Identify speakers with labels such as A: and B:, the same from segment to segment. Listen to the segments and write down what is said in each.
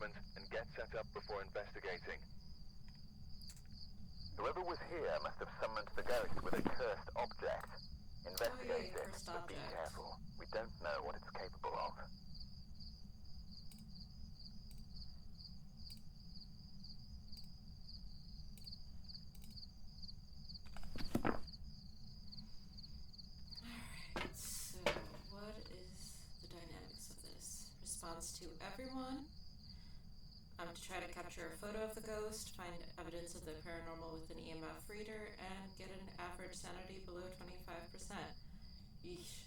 A: equipment and get set up before investigating. Whoever was here must have summoned the ghost with a cursed object. Investigate it, but be careful. We don't know what it's capable of.
B: Alright, so what is the dynamics of this? Response to everyone. To try to capture a photo of the ghost, find evidence of the paranormal with an EMF reader, and get an average sanity below 25%. Yeesh.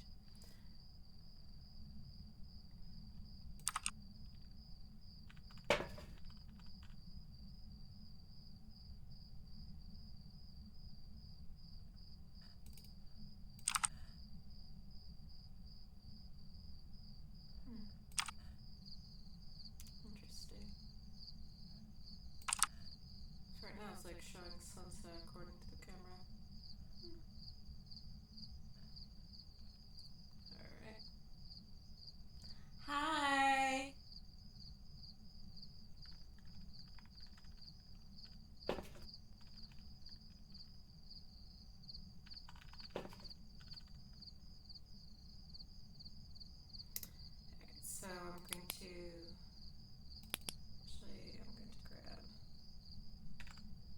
B: Interesting. Right now it's like showing sunset according to the camera. Alright. Hi! Alright, so I'm going to grab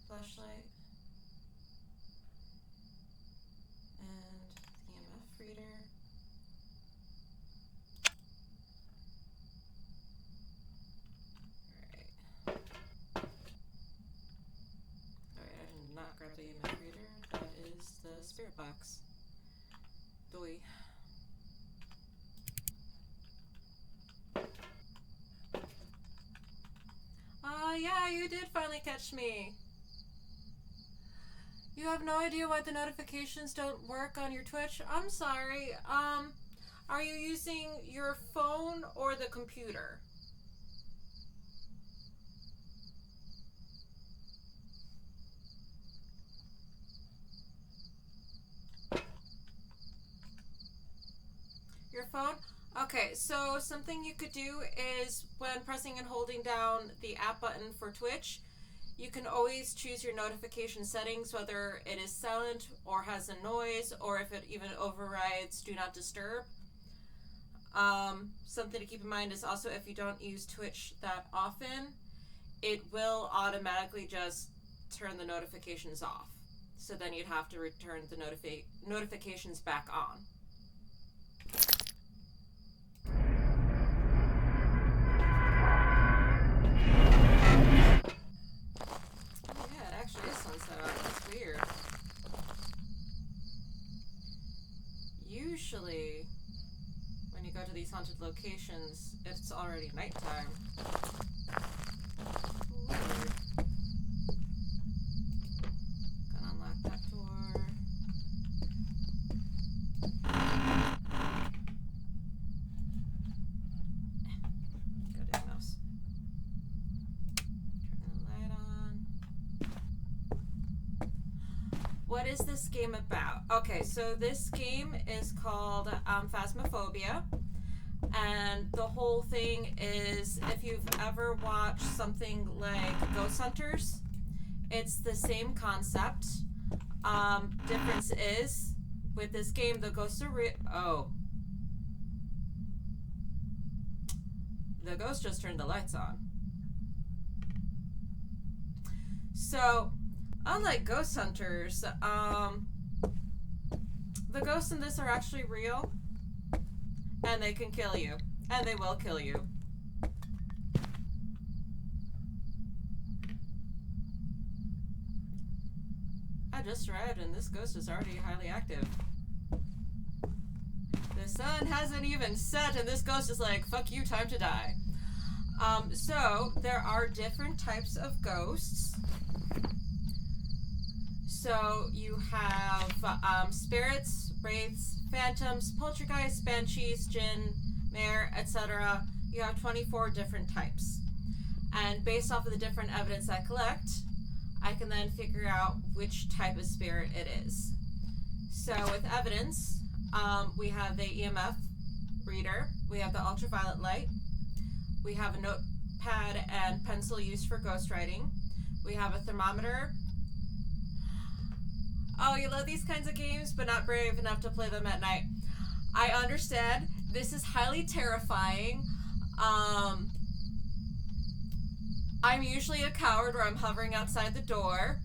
B: flashlight and the EMF reader. Alright, I did not grab the EMF reader. That is the spirit box. Doi. Yeah, you did finally catch me. You have no idea why the notifications don't work on your Twitch? I'm sorry. Are you using your phone or the computer? Your phone? Okay, so something you could do is when pressing and holding down the app button for Twitch, you can always choose your notification settings, whether it is silent or has a noise, or if it even overrides Do Not Disturb. Something to keep in mind is also if you don't use Twitch that often, it will automatically just turn the notifications off. So then you'd have to return the notifications back on. Actually is sunset out. That's weird. Usually, when you go to these haunted locations, it's already nighttime. Weird. Gonna unlock that door. Goddamn mouse. Turn the light on. What is this game about? Okay, so this game is called Phasmophobia, and the whole thing is, if you've ever watched something like Ghost Hunters, it's the same concept. Difference is, with this game, the ghosts are real. Oh. The ghost just turned the lights on. So, unlike Ghost Hunters, the ghosts in this are actually real, and they can kill you, and they will kill you. I just arrived, and this ghost is already highly active. The sun hasn't even set, and this ghost is like, fuck you, time to die. So, there are different types of ghosts. So you have spirits, wraiths, phantoms, poltergeists, banshees, jinn, mare, etc. You have 24 different types. And based off of the different evidence I collect, I can then figure out which type of spirit it is. So with evidence, we have the EMF reader, we have the ultraviolet light, we have a pad and pencil used for ghostwriting. We have a thermometer. Oh, you love these kinds of games, but not brave enough to play them at night. I understand. This is highly terrifying. I'm usually a coward where I'm hovering outside the door,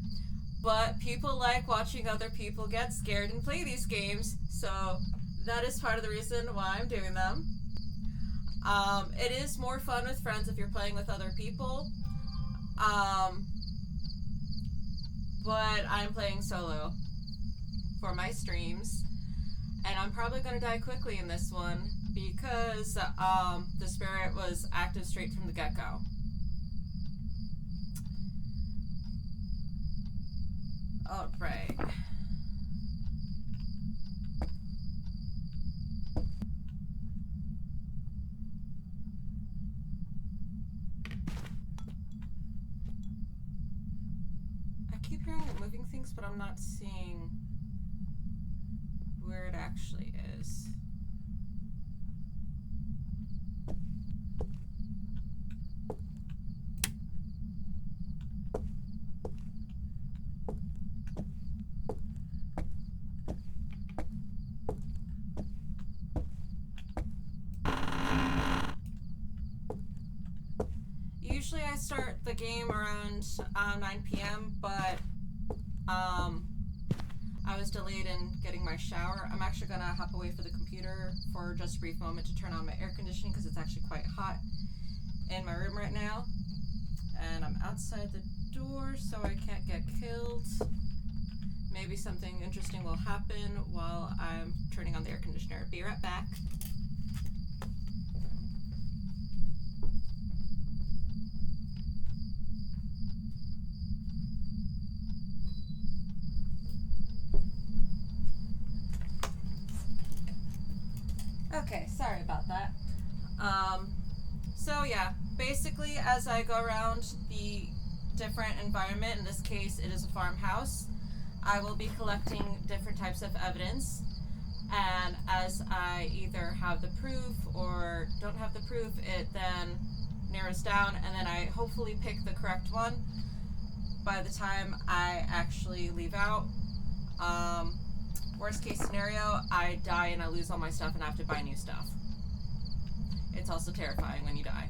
B: but people like watching other people get scared and play these games, so that is part of the reason why I'm doing them. It is more fun with friends if you're playing with other people, but I'm playing solo for my streams, and I'm probably going to die quickly in this one because the spirit was active straight from the get-go. Alright. I keep hearing it moving things, but I'm not seeing where it actually is. Usually I start the game around 9 p.m., but I was delayed in getting my shower. I'm actually going to hop away for the computer for just a brief moment to turn on my air conditioning because it's actually quite hot in my room right now. And I'm outside the door so I can't get killed. Maybe something interesting will happen while I'm turning on the air conditioner. Be right back. Okay, sorry about that. So yeah, basically as I go around the different environment, in this case it is a farmhouse, I will be collecting different types of evidence, and as I either have the proof or don't have the proof, it then narrows down, and then I hopefully pick the correct one by the time I actually leave out. Worst case scenario, I die and I lose all my stuff and I have to buy new stuff. It's also terrifying when you die.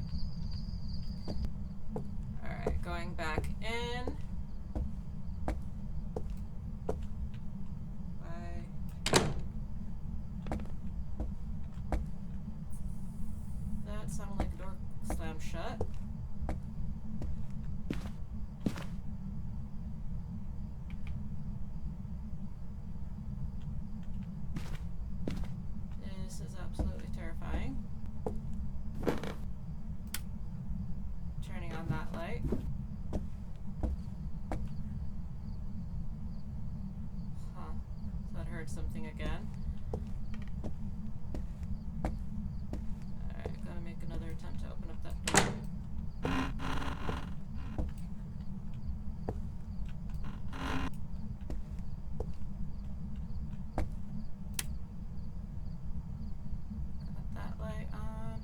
B: Alright, going back in. That sounded like a door slammed shut. This is absolutely terrifying. Turning on that light. Huh. So that heard something again. Alright, gotta make another attempt to open up that door. Got that light on.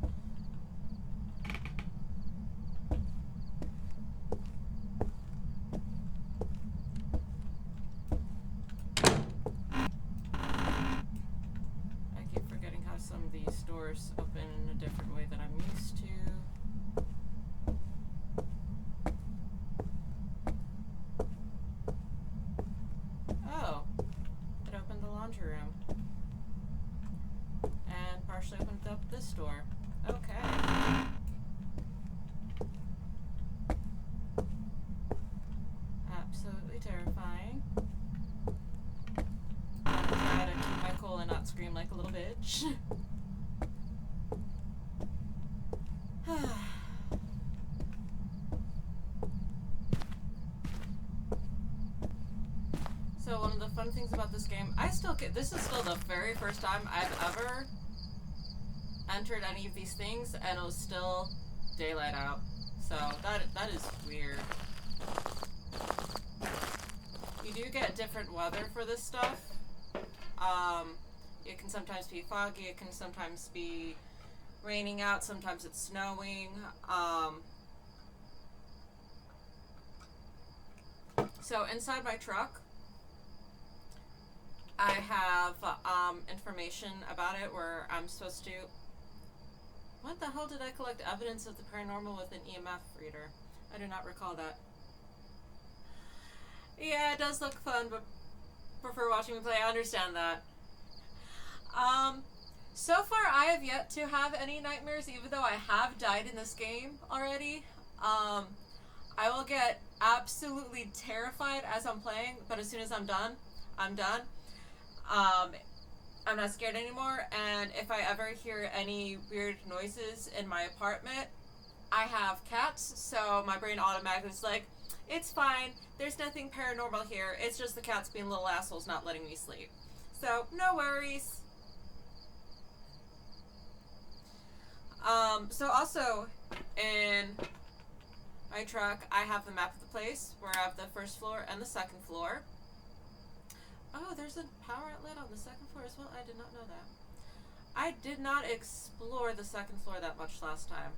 B: I keep forgetting how some of these doors open in a different way that I'm used to. Oh, it opened the laundry room. And partially opened up this door. Okay. Absolutely terrifying. I'm gonna try to keep my cool and not scream like a little bitch. So one of the fun things about this game, this is still the very first time I've ever entered any of these things, and it was still daylight out. So that is weird. You do get different weather for this stuff. It can sometimes be foggy, it can sometimes be raining out, sometimes it's snowing. So inside my truck, I have information about it where I'm supposed to... What the hell did I collect evidence of the paranormal with an EMF reader? I do not recall that. Yeah, it does look fun, but prefer watching me play. I understand that. So far I have yet to have any nightmares, even though I have died in this game already. I will get absolutely terrified as I'm playing, but as soon as I'm done, I'm done. I'm not scared anymore, and if I ever hear any weird noises in my apartment, I have cats, so my brain automatically is like, it's fine, there's nothing paranormal here, it's just the cats being little assholes not letting me sleep. So, no worries. So also, in my truck, I have the map of the place, where I have the first floor and the second floor. Oh, there's a power outlet on the second floor as well? I did not know that. I did not explore the second floor that much last time.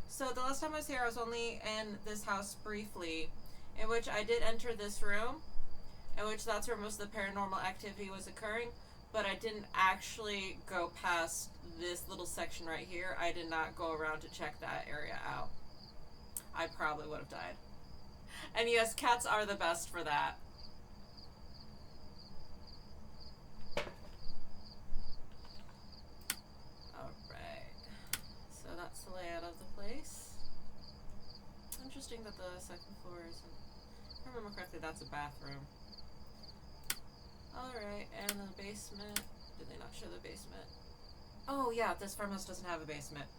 B: So the last time I was here, I was only in this house briefly, in which I did enter this room, in which that's where most of the paranormal activity was occurring, but I didn't actually go past this little section right here. I did not go around to check that area out. I probably would have died. And yes, cats are the best for that. Alright. So that's the layout of the place. Interesting that the second floor isn't... If I remember correctly, that's a bathroom. Alright, and the basement. Did they not show the basement? Oh yeah, this farmhouse doesn't have a basement.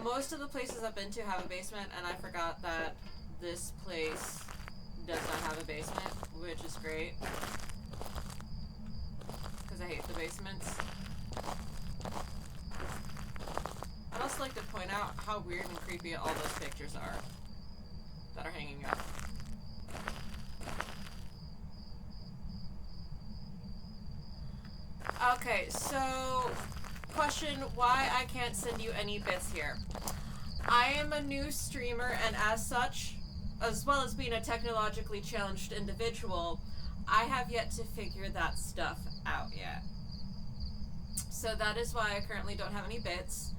B: Most of the places I've been to have a basement, and I forgot that this place does not have a basement, which is great. Because I hate the basements. I'd also like to point out how weird and creepy all those pictures are that are hanging up. Okay, so question, why I can't send you any bits here. I am a new streamer, and as such, as well as being a technologically challenged individual, I have yet to figure that stuff out yet. So that is why I currently don't have any bits.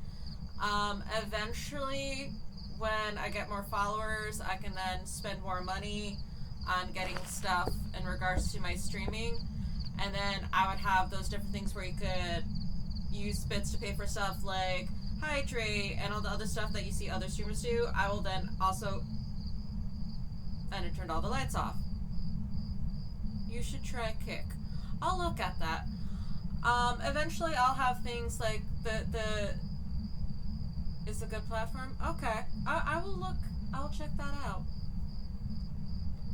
B: Eventually, when I get more followers, I can then spend more money on getting stuff in regards to my streaming. And then I would have those different things where you could use bits to pay for stuff like hydrate and all the other stuff that you see other streamers do. I will then also... And it turned all the lights off. You should try Kick. I'll look at that. Eventually I'll have things like the... It's a good platform? Okay. I will look. I'll check that out.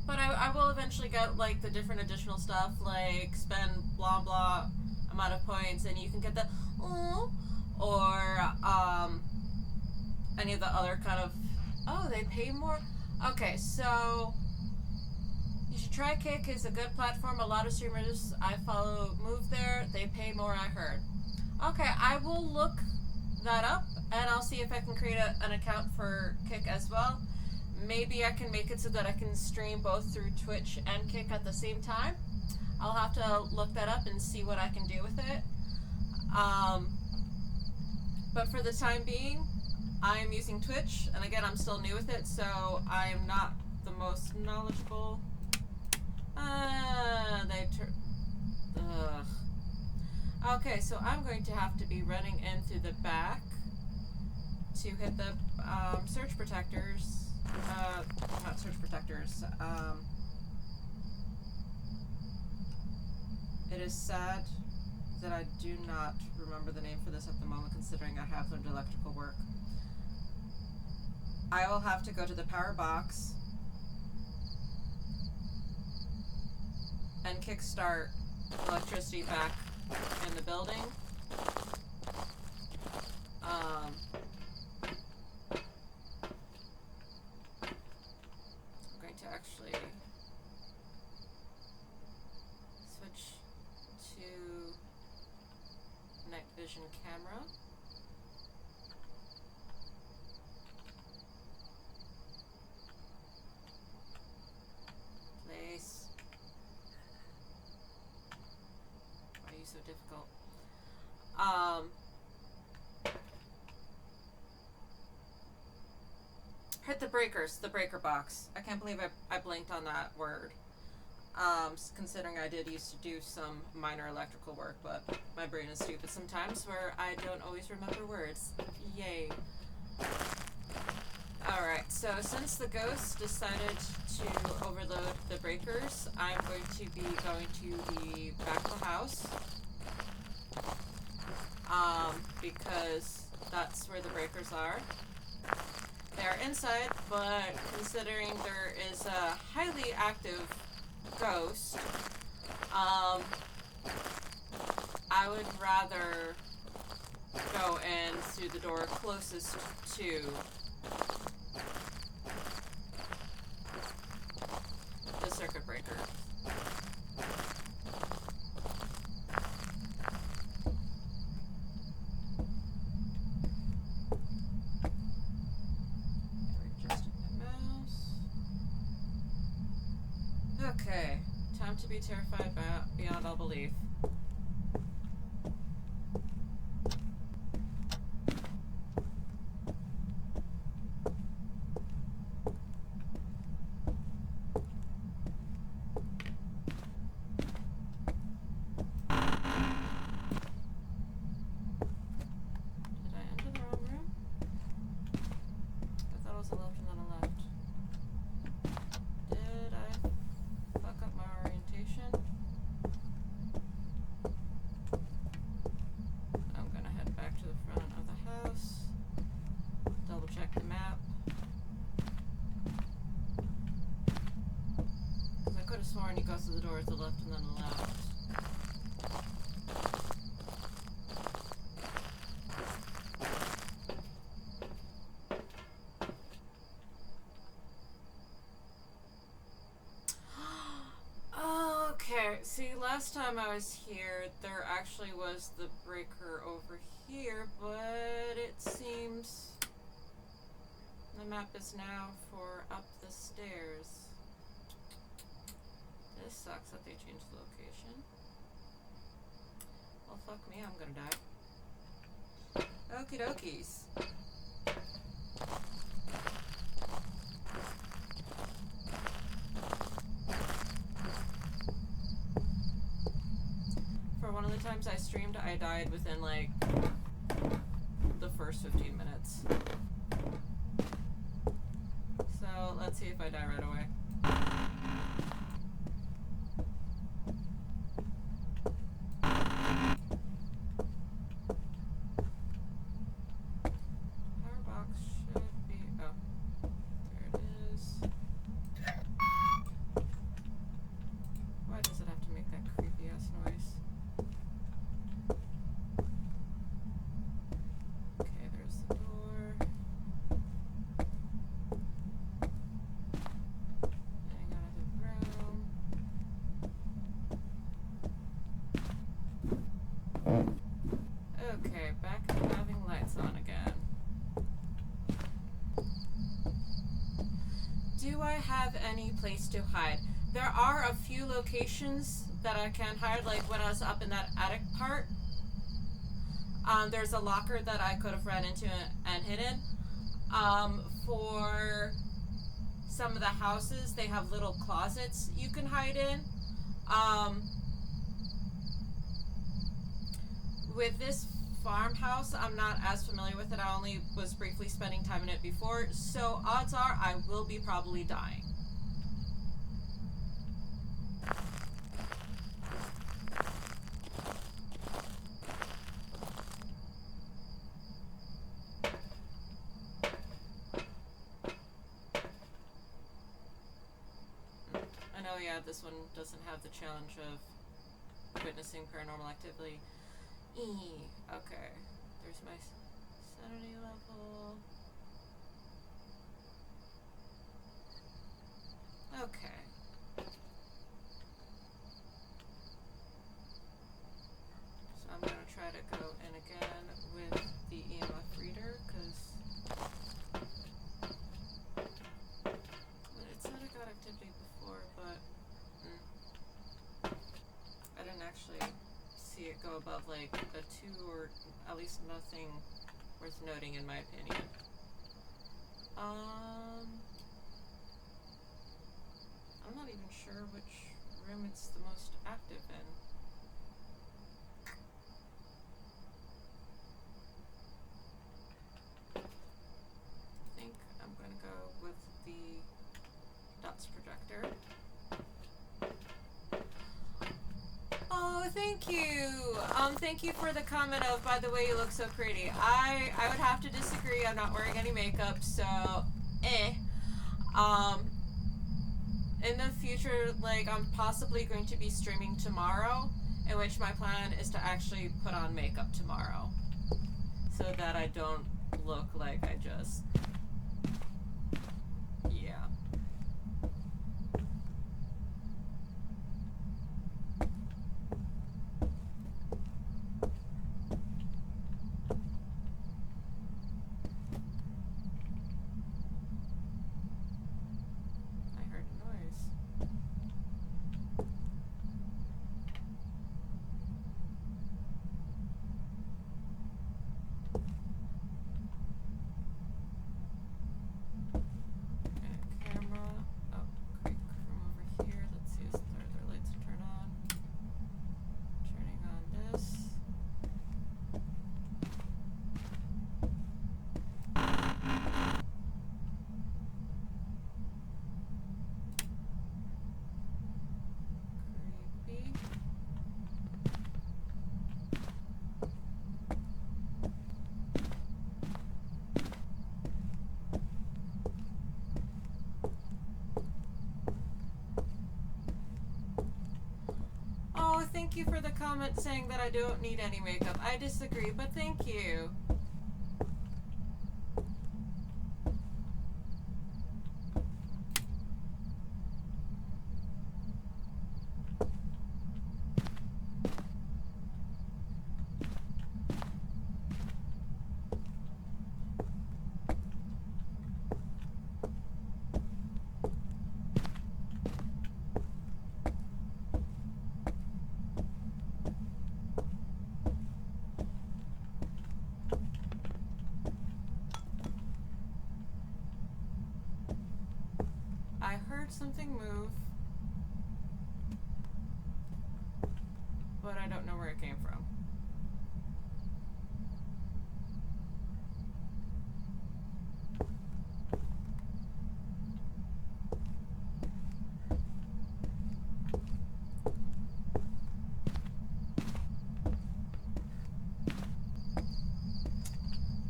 B: But I will eventually get, like, the different additional stuff, like, spend blah blah amount of points, and you can get the, or, any of the other kind of, oh, they pay more? Okay, so, you should try Kick. It's a good platform. A lot of streamers I follow move there. They pay more, I heard. Okay, I will look that up, and I'll see if I can create an account for Kick as well. Maybe I can make it so that I can stream both through Twitch and Kick at the same time. I'll have to look that up and see what I can do with it. But for the time being, I am using Twitch, and again, I'm still new with it, so I am not the most knowledgeable. Okay, so I'm going to have to be running in through the back to hit the surge protectors. Not surge protectors. It is sad that I do not remember the name for this at the moment, considering I have learned electrical work. I will have to go to the power box and kickstart electricity back in the building. I'm going to actually switch to night vision camera. so difficult. Hit the breakers, the breaker box. I can't believe I blinked on that word. Considering I did used to do some minor electrical work, but my brain is stupid sometimes where I don't always remember words. Yay. Alright, so since the ghost decided to overload the breakers, I'm going to be going to the back of the house. Because that's where the breakers are. They are inside, but considering there is a highly active ghost, I would rather go in through the door closest to the circuit breaker. Readjusting my mouse. Okay, time to be terrified beyond all belief. Sworn you go through the door to the left and then the left. Okay, see, last time I was here, there actually was the breaker over here, but it seems the map is now for up the stairs. This sucks that they changed the location. Well, fuck me, I'm gonna die. Okie dokies. For one of the times I streamed, I died within, like, the first 15 minutes. So, let's see if I die right away. Okay, back to having lights on again. Do I have any place to hide? There are a few locations that I can hide, like when I was up in that attic part. There's a locker that I could have ran into and hidden. For some of the houses, they have little closets you can hide in. With this farmhouse, I'm not as familiar with it. I only was briefly spending time in it before, so odds are I will be probably dying. I know, yeah, this one doesn't have the challenge of witnessing paranormal activity. Okay, there's my sanity level. Okay. So I'm gonna try to go in again with the EMF reader, because it said I got activity before, but I didn't actually see it go above like a 2 or at least nothing worth noting in my opinion. I'm not even sure which room it's the most active in. I think I'm gonna go with the dots projector. Oh, thank you. Thank you for the comment of, by the way, you look so pretty. I would have to disagree. I'm not wearing any makeup, so in the future, like, I'm possibly going to be streaming tomorrow, in which my plan is to actually put on makeup tomorrow, so that I don't look like I just, yeah. Thank you for the comment saying that I don't need any makeup. I disagree, but thank you. Something move, but I don't know where it came from.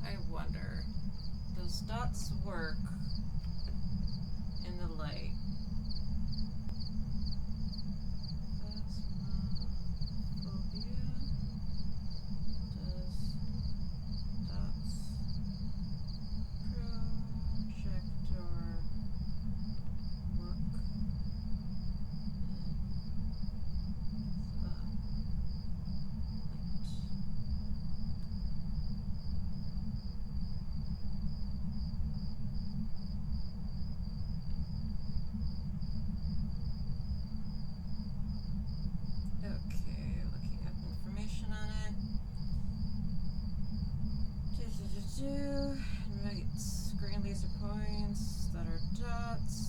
B: I wonder, does dots work in the light? Right, green laser points that are dots.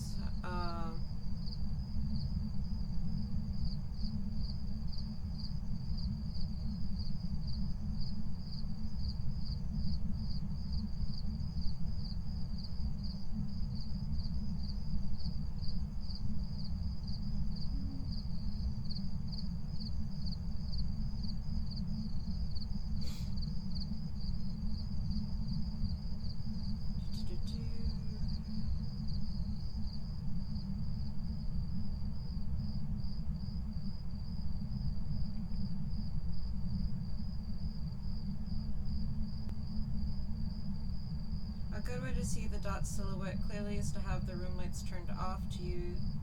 B: A good way to see the dot silhouette clearly is to have the room lights turned off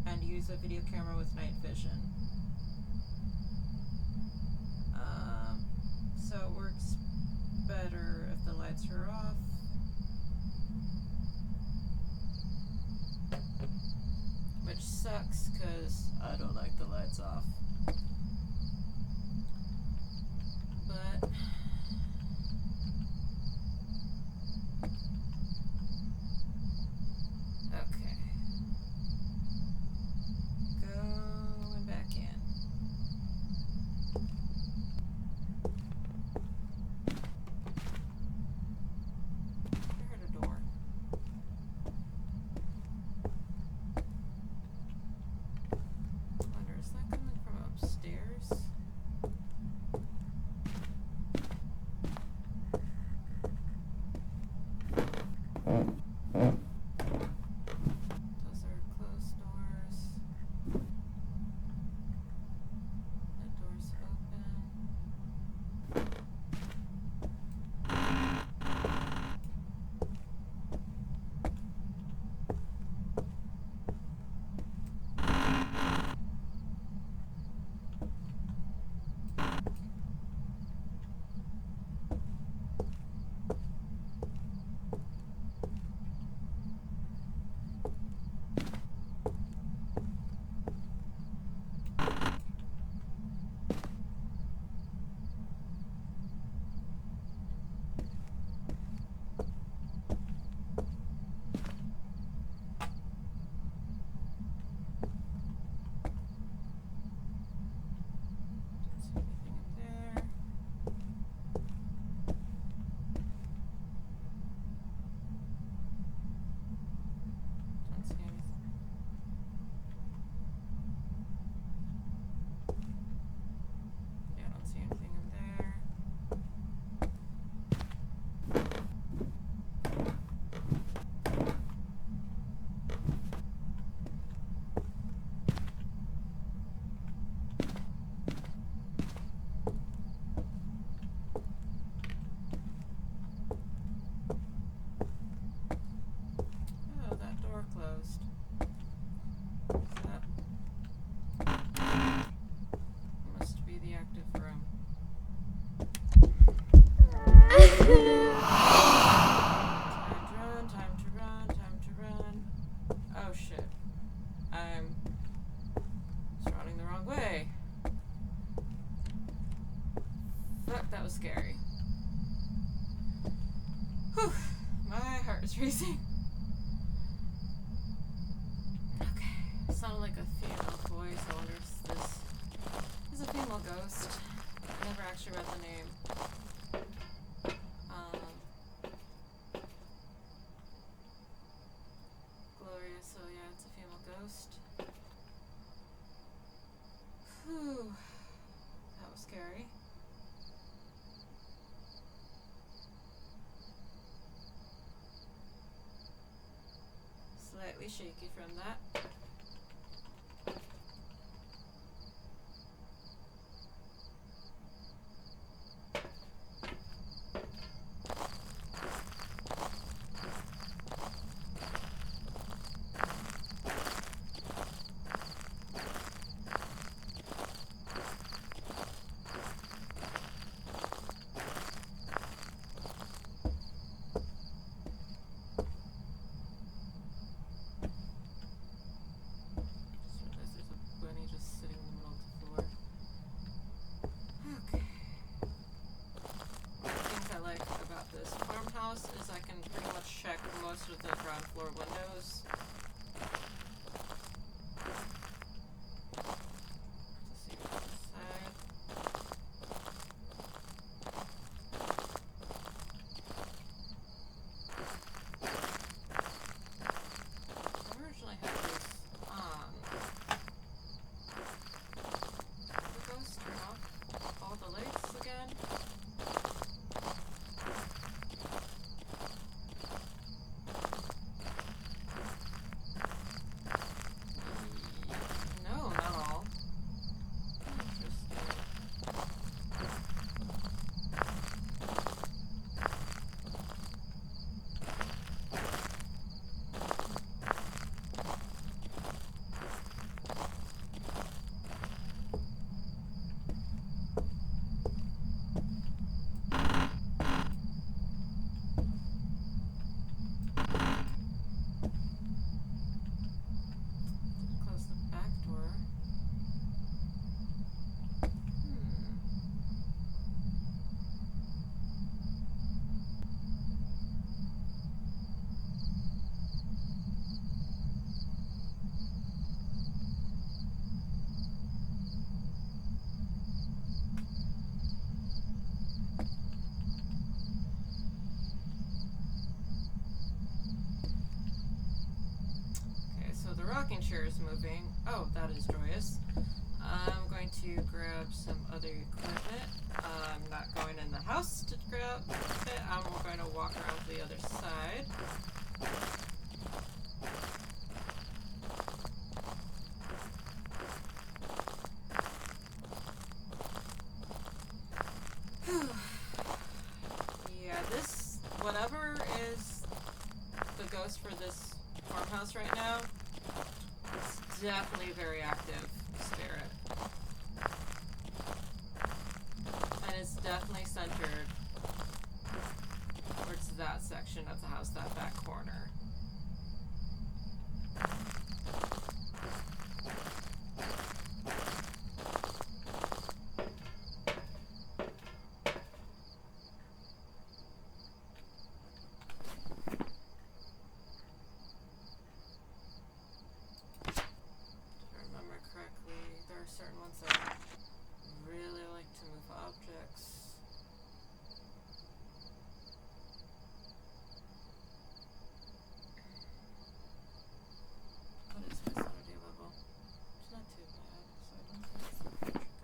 B: and use a video camera with night vision. So it works better if the lights are off. Which sucks because I don't like the lights off. Fuck, that was scary. Whew, my heart is racing. Okay, sounded like a female voice. I wonder if this is a female ghost. I never actually read the name. Gloria, so yeah, it's a female ghost. Whew, that was scary. Slightly shaky from that. Is I can pretty much check most of the ground floor windows. To see what's inside. I originally had this on. Did the ghost turn off all the lights again? Rocking chair is moving. Oh, that is joyous. I'm going to grab some other equipment. I'm not going in the house to grab it. I'm going to walk around to the other side. Yeah, this, whatever is the ghost for this farmhouse right now, it's definitely a very active spirit. And it's definitely centered towards that section of the house, that back corner. Certain ones that really like to move objects. What is my Saturday level? It's not too bad, so I don't think it's the future,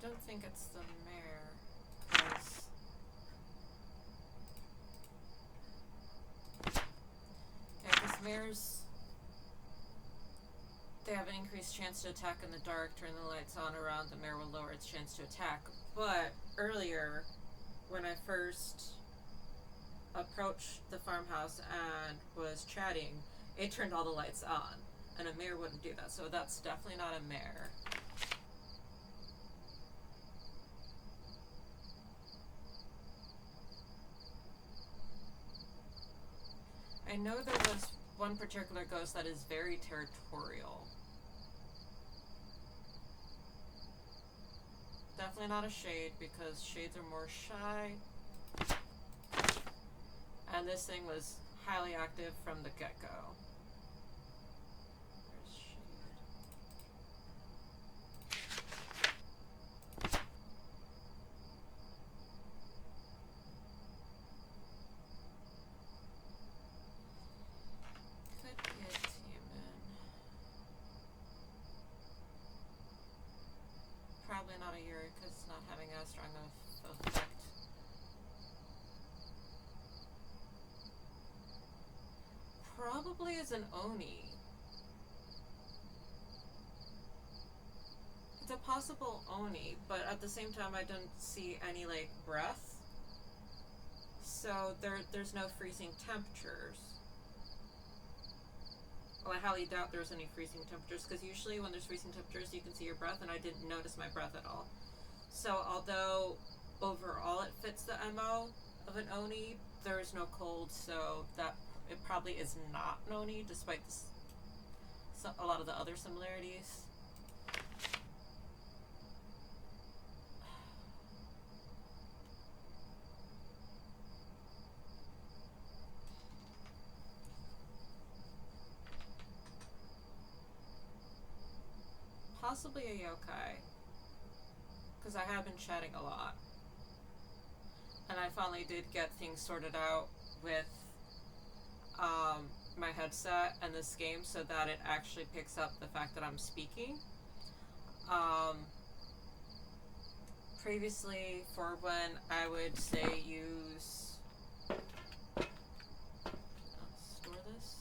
B: I don't think it's the mayor, because mares, they have an increased chance to attack in the dark. Turn the lights on around the mare will lower its chance to attack. But earlier, when I first approached the farmhouse and was chatting, it turned all the lights on, and a mare wouldn't do that, so that's definitely not a mare. I know there was one particular ghost that is very territorial. Definitely not a shade, because shades are more shy. And this thing was highly active from the get-go. Where's shade? Could be a demon. Probably not a Yuri, because it's not having as strong of effect. Probably is an Oni. It's a possible Oni, but at the same time I don't see any, like, breath. So there's no freezing temperatures. Well, I highly doubt there's any freezing temperatures, because usually when there's freezing temperatures you can see your breath, and I didn't notice my breath at all. So although overall it fits the MO of an Oni, there is no cold, so that it probably is not an Oni, despite this, a lot of the other similarities. Possibly a yokai, because I have been chatting a lot. And I finally did get things sorted out with my headset and this game so that it actually picks up the fact that I'm speaking. Previously, for when I would say use... store this?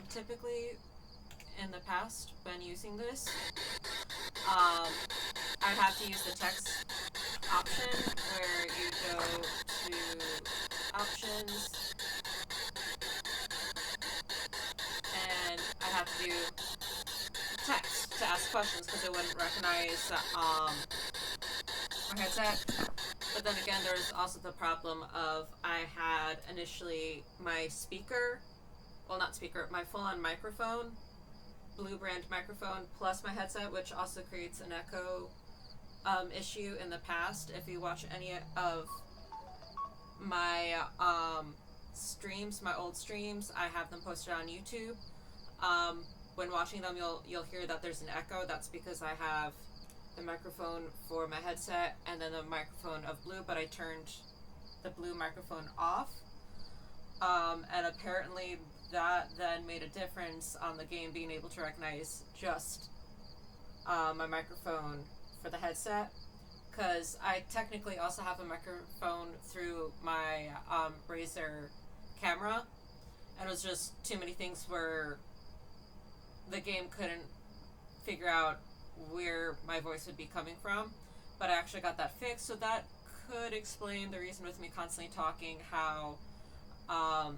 B: Typically, in the past, when using this, I'd have to use the text option, where you go to options, and I have to do text to ask questions, because it wouldn't recognize my headset. But then again, there's also the problem of I had initially my speaker, well, not speaker, my full-on microphone, Blue brand microphone, plus my headset, which also creates an echo issue in the past. If you watch any of my streams, my old streams, I have them posted on YouTube. When watching them, you'll hear that there's an echo. That's because I have the microphone for my headset and then the microphone of Blue, but I turned the Blue microphone off. And apparently that then made a difference on the game being able to recognize just my microphone for the headset, because I technically also have a microphone through my Razer camera, and it was just too many things where the game couldn't figure out where my voice would be coming from. But I actually got that fixed, so that could explain the reason with me constantly talking, how a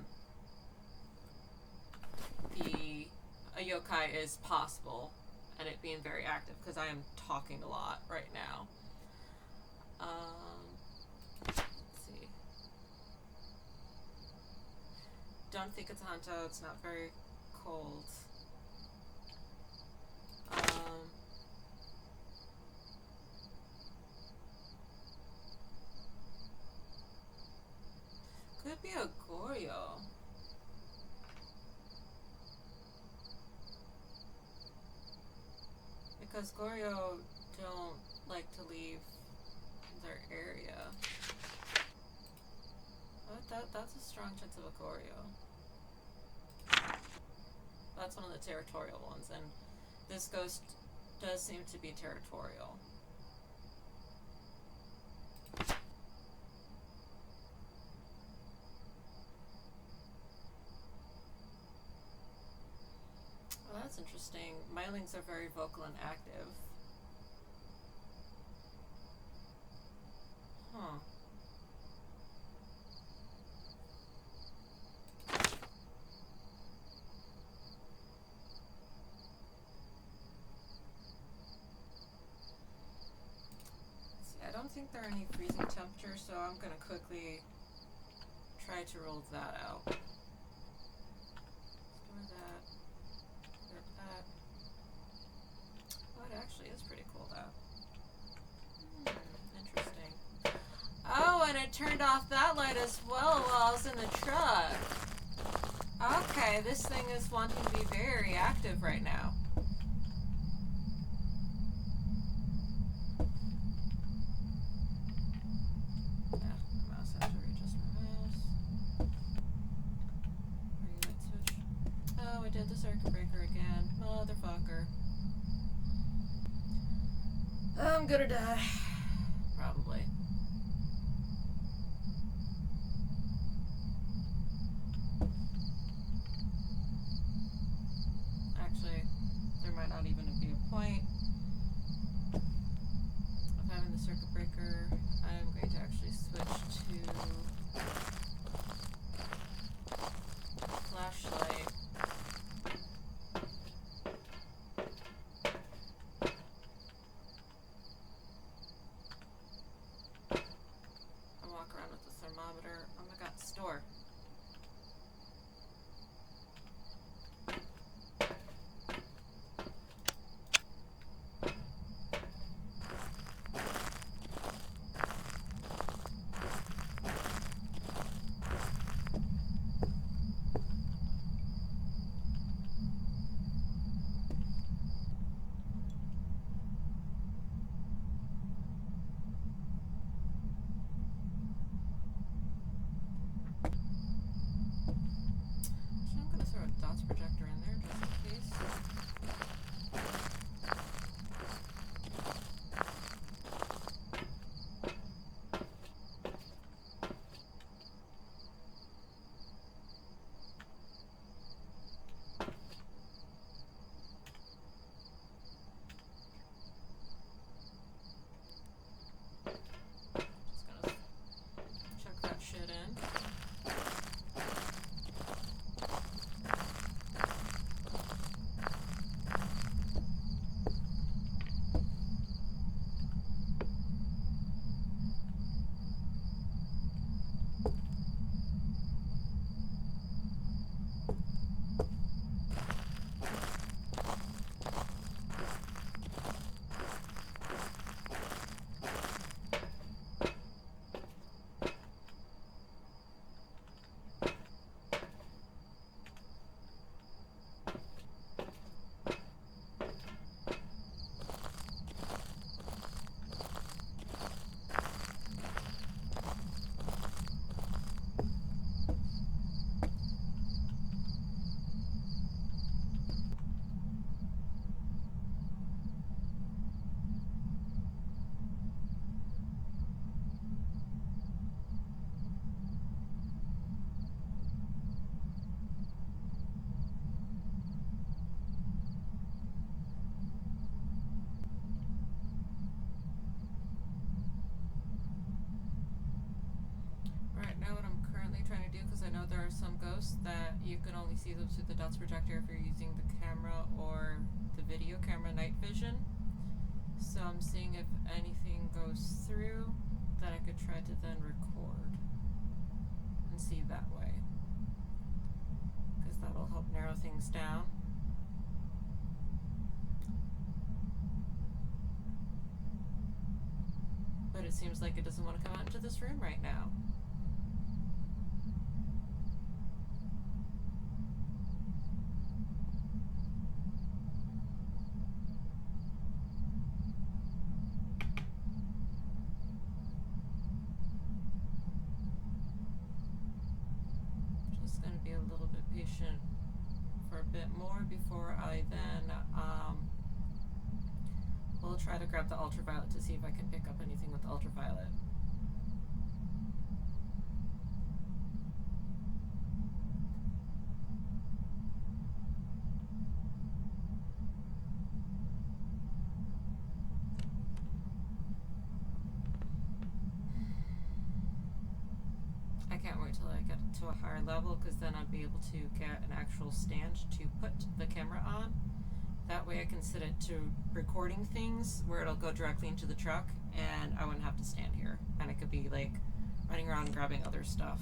B: yokai is possible and it being very active, because I am talking a lot right now. Let's see. Don't think it's a Hanto, it's not very cold. Could be a Goryo. Because Goryo don't like to leave their area. But that's a strong chance of a Goryo. That's one of the territorial ones, and this ghost does seem to be territorial. Well, that's interesting. Mylings are very vocal and active. Huh. think there are any freezing temperatures, so I'm gonna quickly try to roll that out. Store that. Get that. Oh, it actually is pretty cool though. Interesting. Oh, and it turned off that light as well while I was in the truck. Okay, this thing is wanting to be very active right now. Yeah, my mouse has to readjust my mouse. Are you light switch? Oh, I did the circuit breaker again. Motherfucker. I'm gonna die. Probably. Actually, there might not even be a point of having the circuit breaker. I'm going to actually switch to flashlight. I walk around with the thermometer. Oh my god, store. I'm gonna throw a dots projector in there just in case. Just gonna chuck that shit in. Right now what I'm currently trying to do, because I know there are some ghosts that you can only see them through the dots projector if you're using the camera or the video camera night vision. So I'm seeing if anything goes through that I could try to then record and see that way, because that'll help narrow things down. But it seems like it doesn't want to come out into this room right now. Just going to be a little bit patient for a bit more before I then will try to grab the ultraviolet to see if I can pick up anything with the ultraviolet. I can't wait till I get to a higher level, because then I'd be able to get an actual stand to put the camera on. That way way I can set it to recording things where it'll go directly into the truck and I wouldn't have to stand here. And it could be like running around and grabbing other stuff.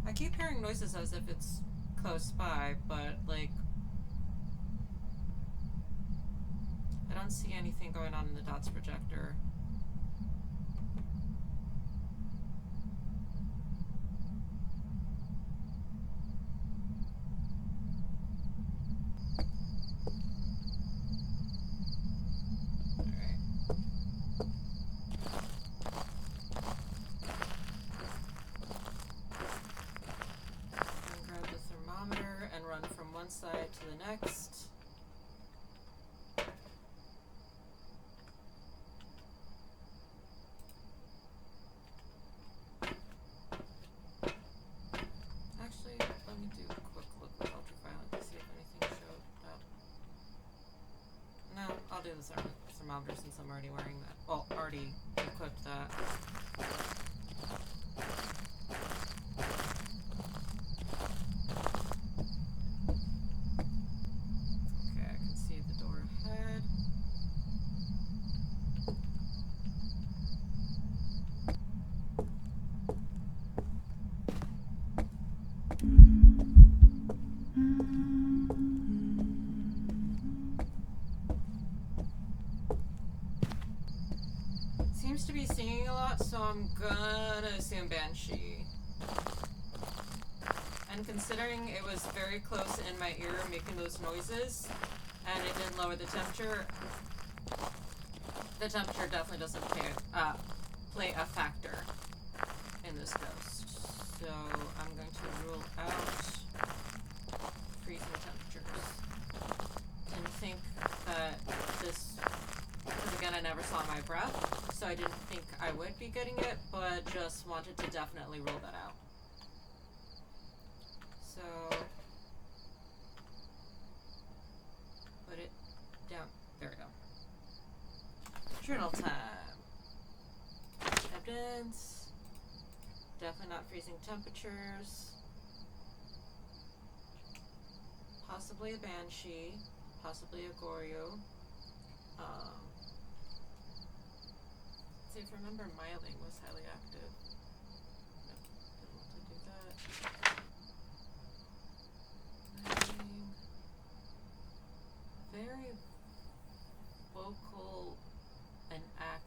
B: I keep hearing noises as if it's close by, but like I don't see anything going on in the dots projector. Side to the next. Actually, let me do a quick look with ultraviolet to see if anything showed up. No, I'll do the thermometer since I'm already wearing that. Well, already equipped that. Seems to be singing a lot, so I'm gonna assume Banshee. And considering it was very close in my ear making those noises, and it didn't lower the temperature definitely doesn't play a factor in this ghost. So I'm going to rule out freezing temperatures. Didn't think that this, because again I never saw my breath, so I didn't think I would be getting it, but just wanted to definitely rule that out. So, put it down. There we go. Journal time. Evidence. Definitely not freezing temperatures. Possibly a Banshee. Possibly a Goryo. See if I remember, Myling was highly active. Nope, didn't want to do that. Very vocal and active.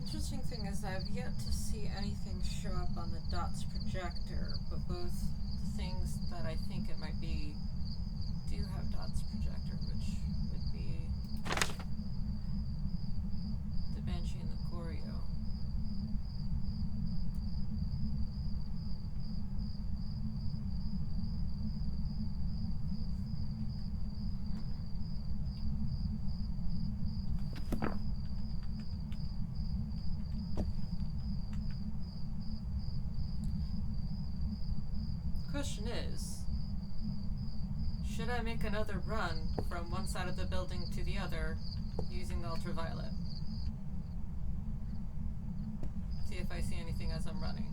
B: Interesting thing is I've yet to see anything show up on the DOTS projector, but both the things that I think it might be do have DOTS projector, which would be the Banshee and the Choreo. Question is, should I make another run from one side of the building to the other using the ultraviolet? See if I see anything as I'm running.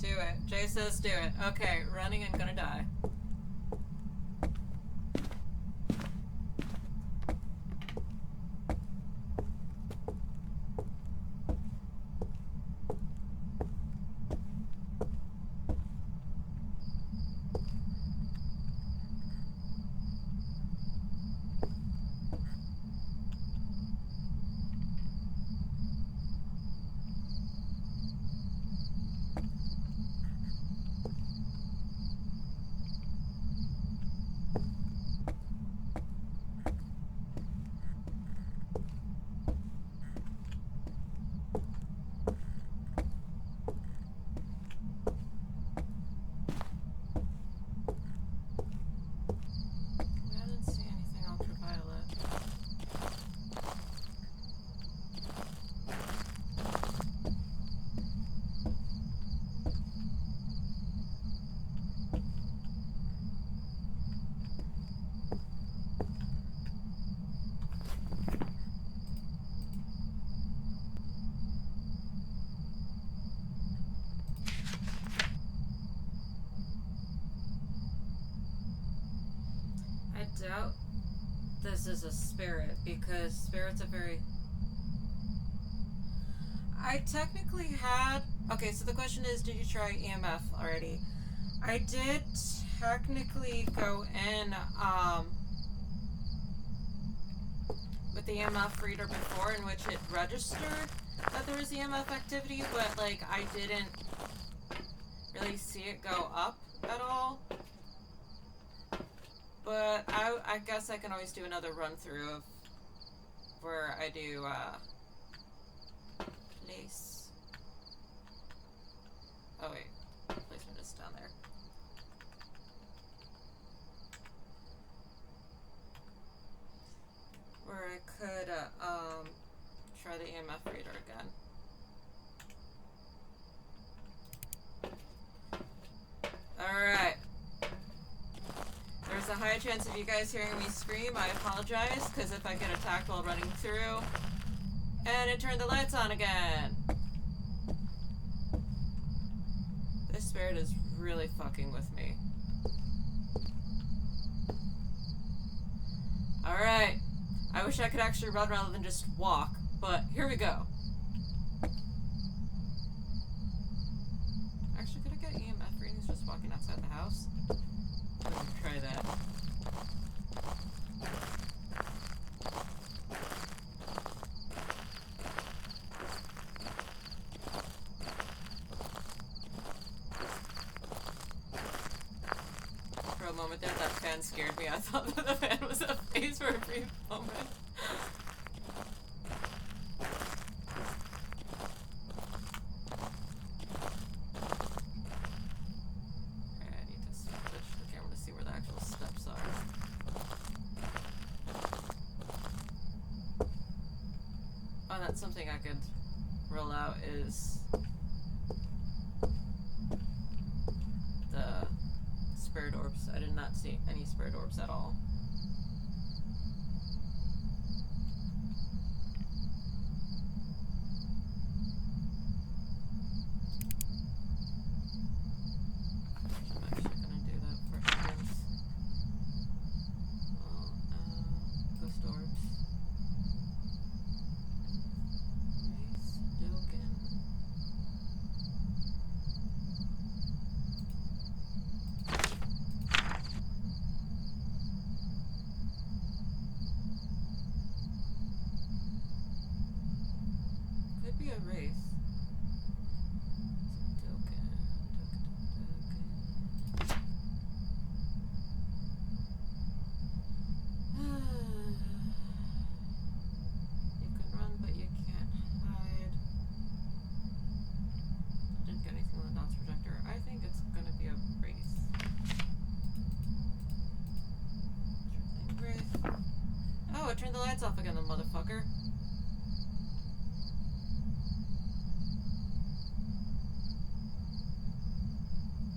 B: Do it. Jay says do it. Okay, running and gonna die. I doubt this is a spirit, because spirits are very... I technically had... Okay, so the question is, did you try EMF already? I did technically go in with the EMF reader before, in which it registered that there was EMF activity, but like I didn't really see it go up at all. But I guess I can always do another run through of where I do place. Oh wait, placement is down there. Where I could try the EMF reader again. Alright. There's a high chance of you guys hearing me scream. I apologize, because if I get attacked while running through. And it turned the lights on again. This spirit is really fucking with me. Alright. I wish I could actually run rather than just walk, but here we go. Actually, could I get EMF readings just walking outside the house? Let's try that. For a moment there, that fan scared me. I thought that the fan was a face for a brief moment. Something I could roll out is the spirit orbs. I did not see any spirit orbs at all. a wraith. You can run, but you can't hide. Didn't get anything with the dots projector. I think it's gonna be a wraith. Oh, it turned the lights off again, the motherfucker.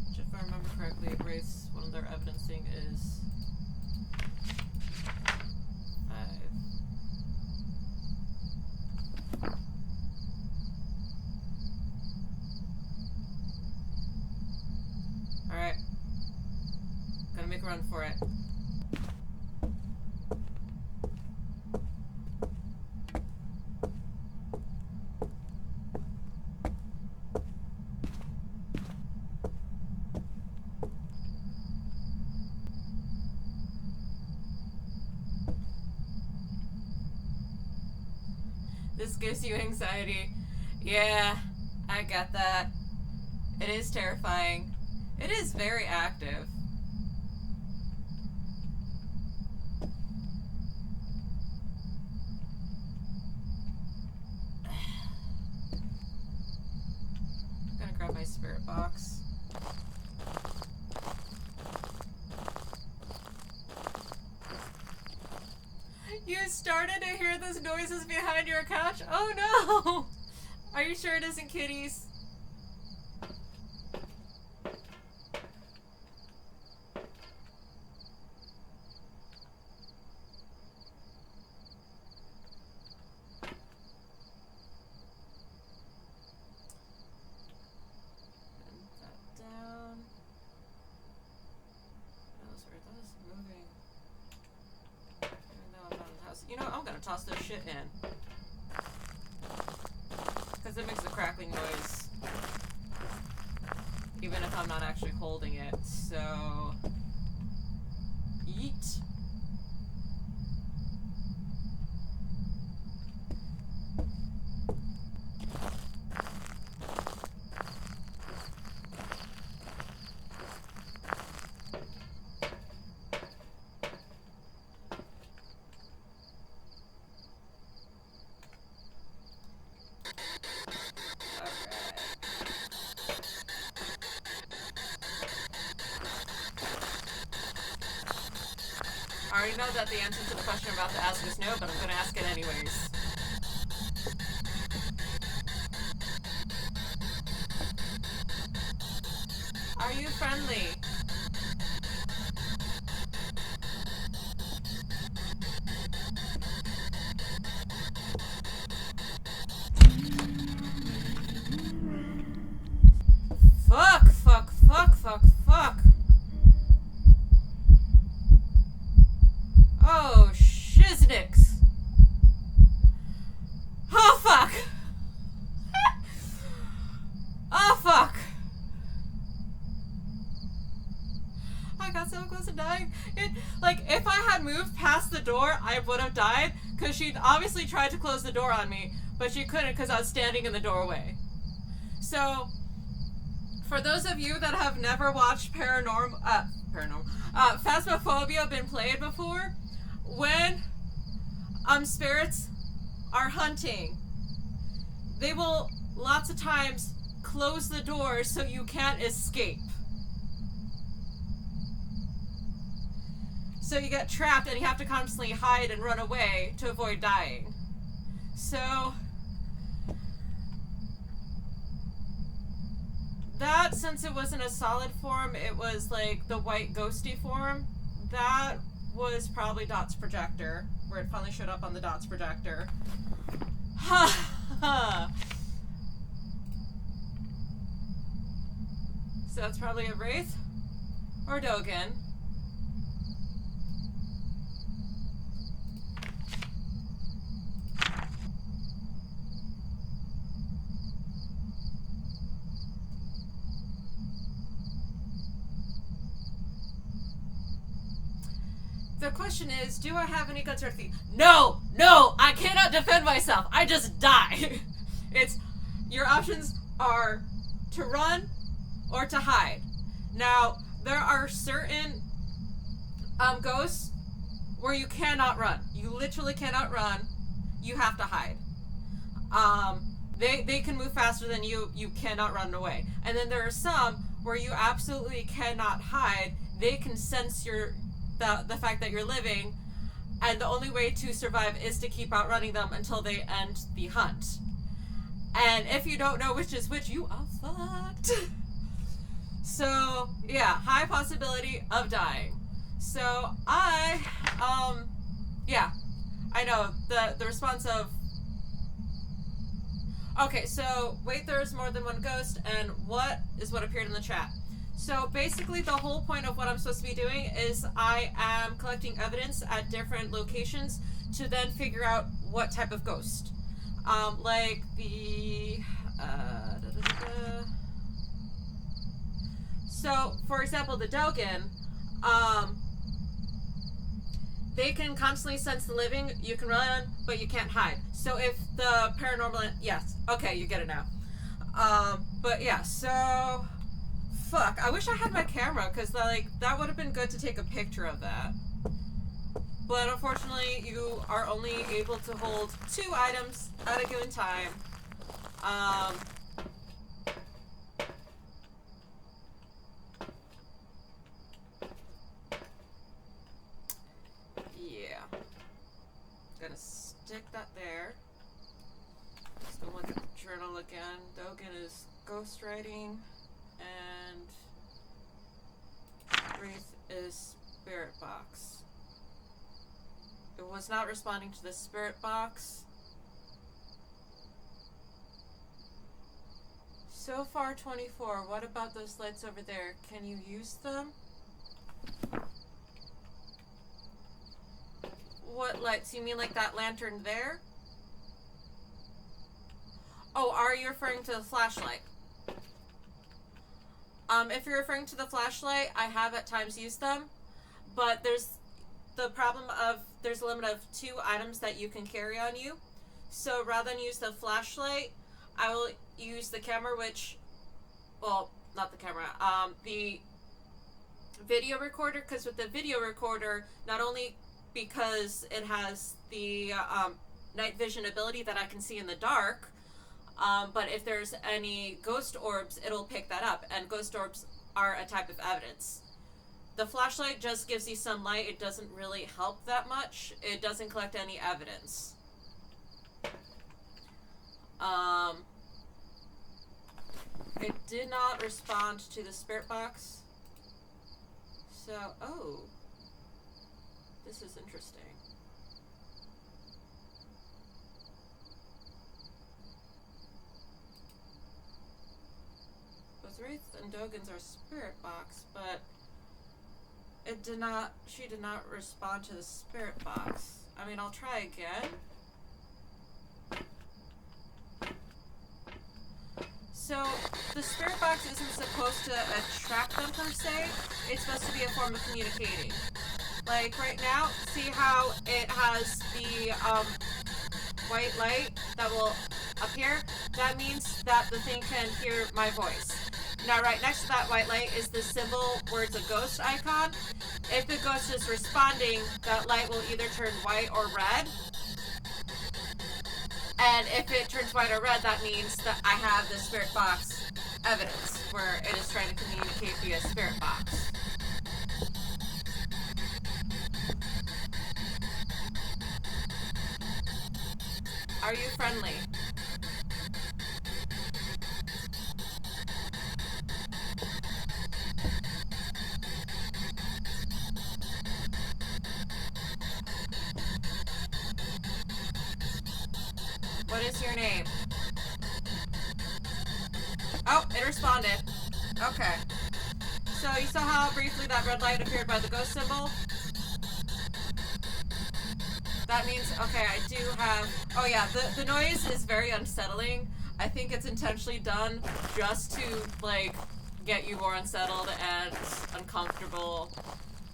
B: Which, if I remember correctly, wraiths, one of their evidencing is 5. Alright. Gonna make a run for it. This gives you anxiety. Yeah, I get that. It is terrifying. It is very active. I'm gonna grab my spirit box. You started to hear those noises behind your couch? Oh no! Are you sure it isn't kitties? You know, I'm gonna toss this shit in. Because it makes a crackling noise. Even if I'm not actually holding it. So... yeet. I already know that the answer to the question I'm about to ask is no, but I'm gonna ask it anyways. Are you friendly? Fuck, fuck, fuck, fuck, fuck. Oh, shiznicks. Oh, fuck. Oh, fuck. I got so close to dying. Like, if I had moved past the door, I would have died, because she'd obviously tried to close the door on me, but she couldn't because I was standing in the doorway. So, for those of you that have never watched Phasmophobia been played before, when spirits are hunting, they will lots of times close the door so you can't escape. So you get trapped and you have to constantly hide and run away to avoid dying. So that, since it wasn't a solid form, it was like the white ghosty form, that was probably Dot's projector, where it finally showed up on the Dot's projector. Ha ha! So that's probably a wraith or Dogen. The question is, do I have any guts or anything? No! No! I cannot defend myself! I just die! It's your options are to run or to hide. Now, there are certain ghosts where you cannot run. You literally cannot run. You have to hide. They can move faster than you. You cannot run away. And then there are some where you absolutely cannot hide. They can sense the fact that you're living, and the only way to survive is to keep outrunning them until they end the hunt. And if you don't know which is which, you are fucked. So, yeah, high possibility of dying. So, yeah, I know, the response of, okay, so, wait, there's more than one ghost, and what is what appeared in the chat? So, basically, the whole point of what I'm supposed to be doing is I am collecting evidence at different locations to then figure out what type of ghost. Like the, So, for example, the Dogen, they can constantly sense the living. You can run, but you can't hide. So if the paranormal... Yes. Okay, you get it now. But yeah, so... Fuck. I wish I had my camera, because, like, that would have been good to take a picture of that. But unfortunately, you are only able to hold 2 items at a given time. Yeah. Gonna stick that there. Just gonna look at the journal again. Dogen is ghostwriting, and Wraith is spirit box. It was not responding to the spirit box. So far 24. What about those lights over there? Can you use them? What lights? You mean like that lantern there? Oh, are you referring to the flashlight? If you're referring to the flashlight, I have at times used them, but there's the problem of there's a limit of 2 items that you can carry on you. So rather than use the flashlight, I will use the camera, which, well, not the camera, the video recorder, because with the video recorder, not only because it has the night vision ability that I can see in the dark, but if there's any ghost orbs, it'll pick that up, and ghost orbs are a type of evidence. The flashlight just gives you some light. It doesn't really help that much. It doesn't collect any evidence. It did not respond to the spirit box. So, oh. This is interesting. Both Wraith and Dogen's are spirit box, but it did not, she did not respond to the spirit box. I mean, I'll try again. So, the spirit box isn't supposed to attract them per se, it's supposed to be a form of communicating. Like, right now, see how it has the, white light that will appear? That means that the thing can hear my voice. Now, right next to that white light is the symbol where it's a ghost icon. If the ghost is responding, that light will either turn white or red. And if it turns white or red, that means that I have the spirit box evidence, where it is trying to communicate via spirit box. Are you friendly? What is your name? Oh, it responded. Okay. So you saw how briefly that red light appeared by the ghost symbol? That means, okay, I do have... Oh yeah, the noise is very unsettling. I think it's intentionally done just to, like, get you more unsettled and uncomfortable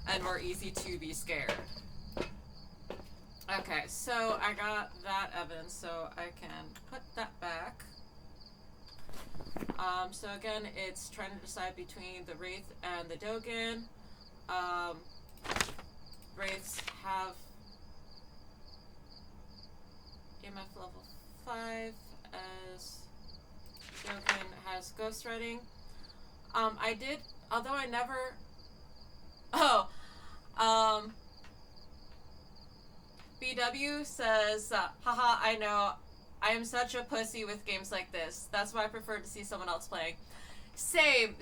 B: and more easy to be scared. Okay, so I got that evidence, so I can put that back. So again, it's trying to decide between the Wraith and the Dogen. Wraiths have EMF level 5, as Dogen has Ghost Writing. I did, although I never... BW says, haha, I know, I am such a pussy with games like this. That's why I prefer to see someone else playing. Same,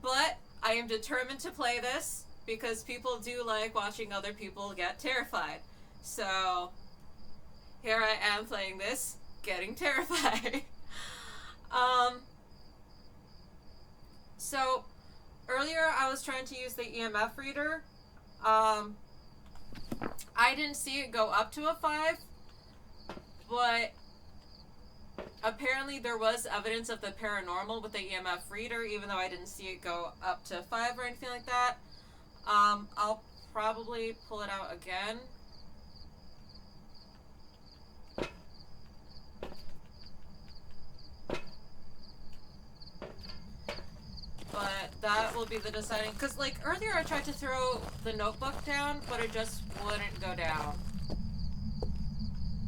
B: but I am determined to play this because people do like watching other people get terrified. So, here I am playing this, getting terrified. So, earlier I was trying to use the EMF reader. I didn't see it go up to a 5, but apparently there was evidence of the paranormal with the EMF reader, even though I didn't see it go up to 5 or anything like that. I'll probably pull it out again. But that will be the deciding, because like earlier I tried to throw the notebook down, but it just wouldn't go down.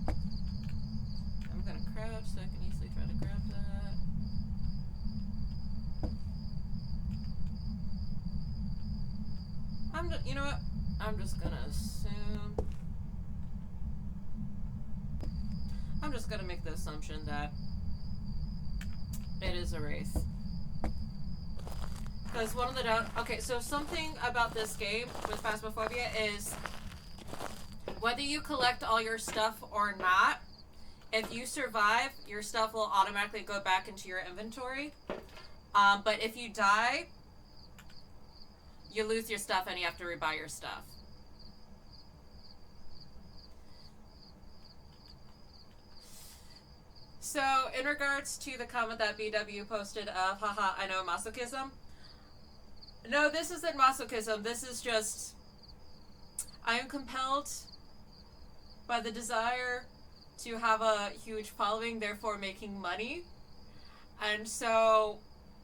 B: I'm gonna crouch so I can easily try to grab that. You know what? I'm just gonna assume. I'm just gonna make the assumption that it is a Wraith. Because one of the okay, so something about this game with Phasmophobia is whether you collect all your stuff or not, if you survive, your stuff will automatically go back into your inventory. But if you die, you lose your stuff and you have to rebuy your stuff. So, in regards to the comment that BW posted of, haha, I know masochism. No, this isn't masochism. This is just, I am compelled by the desire to have a huge following, therefore making money. And so,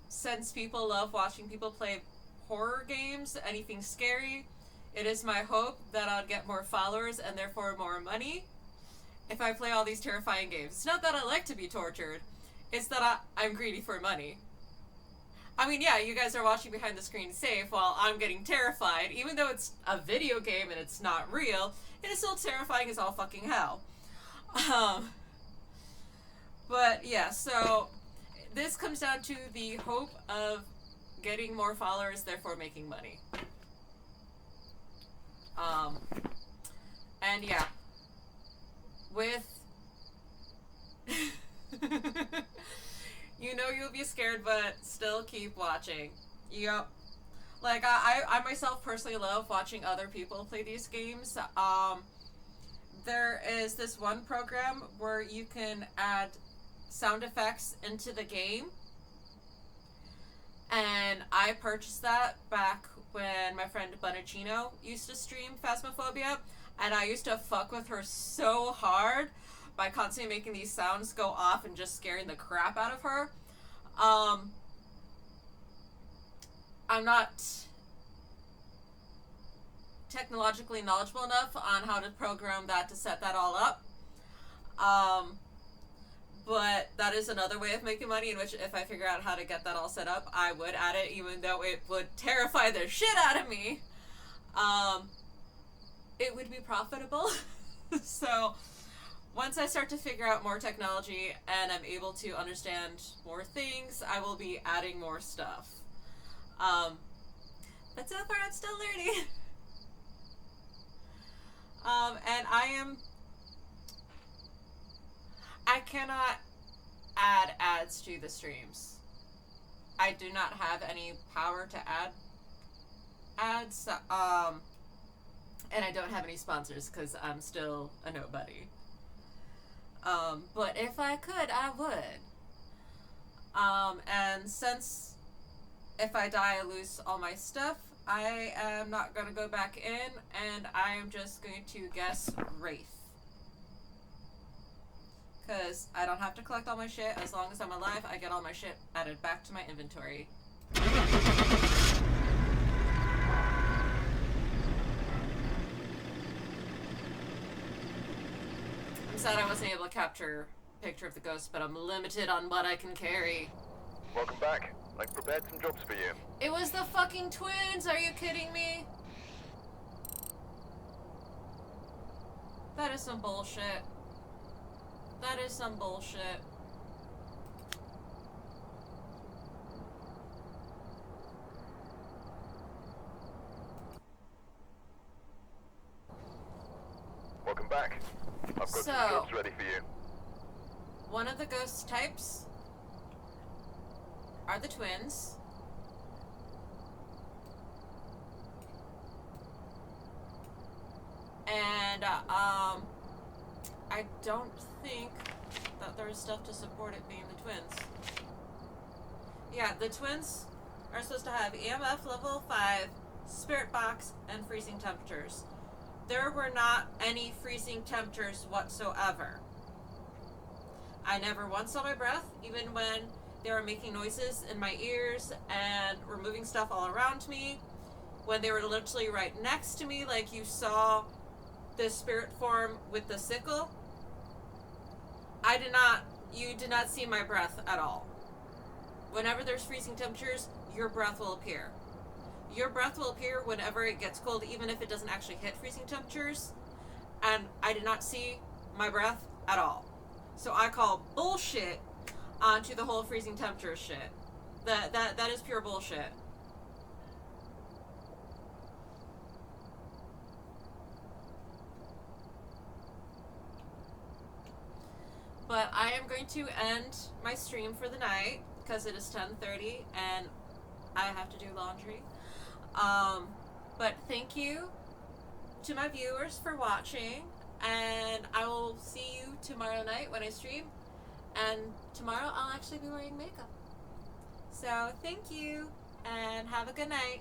B: since people love watching people play horror games, anything scary, it is my hope that I'll get more followers and therefore more money if I play all these terrifying games. It's not that I like to be tortured, it's that I'm greedy for money. I mean, yeah, you guys are watching behind the screen safe while I'm getting terrified. Even though it's a video game and it's not real, it is still terrifying as all fucking hell. But yeah, so this comes down to the hope of getting more followers, therefore making money. And yeah, with you know you'll be scared, but still keep watching. Yep. Like, I myself personally love watching other people play these games. There is this one program where you can add sound effects into the game. And I purchased that back when my friend Bonacino used to stream Phasmophobia. And I used to fuck with her so hard by constantly making these sounds go off and just scaring the crap out of her. I'm not technologically knowledgeable enough on how to program that to set that all up. But that is another way of making money, in which if I figure out how to get that all set up, I would add it, even though it would terrify the shit out of me. It would be profitable. So once I start to figure out more technology and I'm able to understand more things, I will be adding more stuff. But so far I'm still learning. And I cannot add ads to the streams. I do not have any power to add ads, and I don't have any sponsors because I'm still a nobody. But if I could, I would. And since if I die, I lose all my stuff, I am not going to go back in, and I am just going to guess Wraith. Because I don't have to collect all my shit. As long as I'm alive, I get all my shit added back to my inventory. I'm sad I wasn't able to capture a picture of the ghost, but I'm limited on what I can carry.
A: Welcome back. I've prepared some jobs for you.
B: It was the fucking twins! Are you kidding me? That is some bullshit. That is some bullshit.
A: Welcome back. I've got some jobs ready for you.
B: One of the ghost types are the twins. And, I don't think that there's stuff to support it being the twins. Yeah, the twins are supposed to have EMF level 5, spirit box, and freezing temperatures. There were not any freezing temperatures whatsoever. I never once saw my breath, even when they were making noises in my ears and removing stuff all around me. When they were literally right next to me, like you saw the spirit form with the sickle. You did not see my breath at all. Whenever there's freezing temperatures, your breath will appear. Your breath will appear whenever it gets cold, even if it doesn't actually hit freezing temperatures. And I did not see my breath at all. So I call bullshit onto the whole freezing temperature shit. That is pure bullshit. But I am going to end my stream for the night because it is 10:30 and I have to do laundry. But thank you to my viewers for watching, and I will see you tomorrow night when I stream. And tomorrow I'll actually be wearing makeup. So thank you and have a good night.